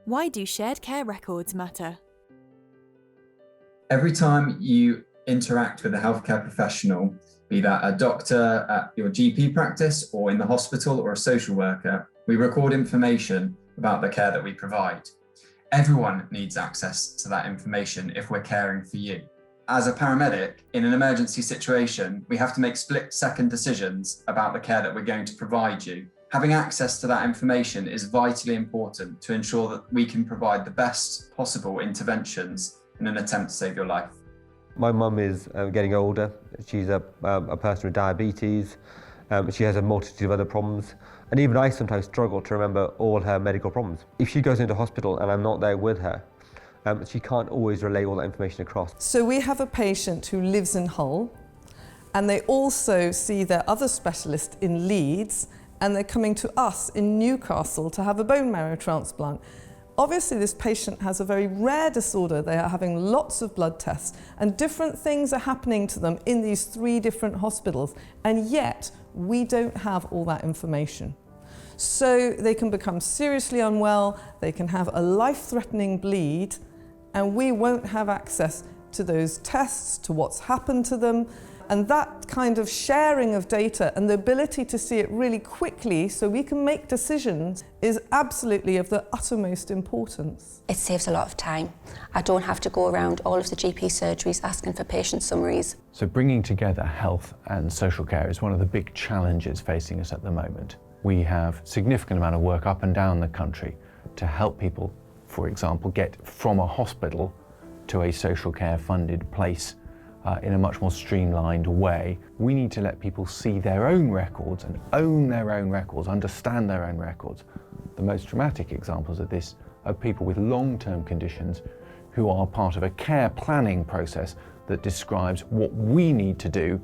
Why do shared care records matter? Every time you interact with a healthcare professional, be that a doctor at your GP practice or in the hospital or a social worker, we record information about the care that we provide. Everyone needs access to that information if we're caring for you. As a paramedic, in an emergency situation, we have to make split-second decisions about the care that we're going to provide you. Having access to that information is vitally important to ensure that we can provide the best possible interventions in an attempt to save your life. My mum is getting older. She's a person with diabetes. She has a multitude of other problems. And even I sometimes struggle to remember all her medical problems. If she goes into hospital and I'm not there with her, she can't always relay all that information across. So we have a patient who lives in Hull, and they also see their other specialist in Leeds, and they're coming to us in Newcastle to have a bone marrow transplant. Obviously, this patient has a very rare disorder. They are having lots of blood tests, and different things are happening to them in these 3 different hospitals, and yet we don't have all that information. So they can become seriously unwell, they can have a life-threatening bleed, and we won't have access to those tests, to what's happened to them. And that kind of sharing of data and the ability to see it really quickly so we can make decisions is absolutely of the uttermost importance. It saves a lot of time. I don't have to go around all of the GP surgeries asking for patient summaries. So bringing together health and social care is one of the big challenges facing us at the moment. We have a significant amount of work up and down the country to help people, for example, get from a hospital to a social care funded place in a much more streamlined way. We need to let people see their own records and own their own records, understand their own records. The most dramatic examples of this are people with long-term conditions who are part of a care planning process that describes what we need to do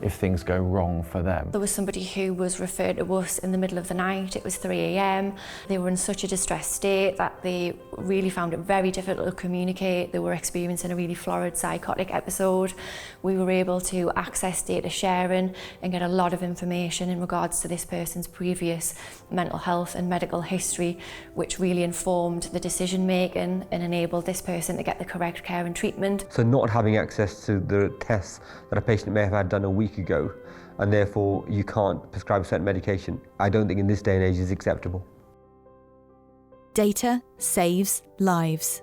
if things go wrong for them. There was somebody who was referred to us in the middle of the night. It was 3 a.m. They were in such a distressed state that they really found it very difficult to communicate. They were experiencing a really florid psychotic episode. We were able to access data sharing and get a lot of information in regards to this person's previous mental health and medical history, which really informed the decision making and enabled this person to get the correct care and treatment. So not having access to the tests that a patient may have had done a week ago, and therefore you can't prescribe a certain medication, I don't think in this day and age is acceptable. Data saves lives.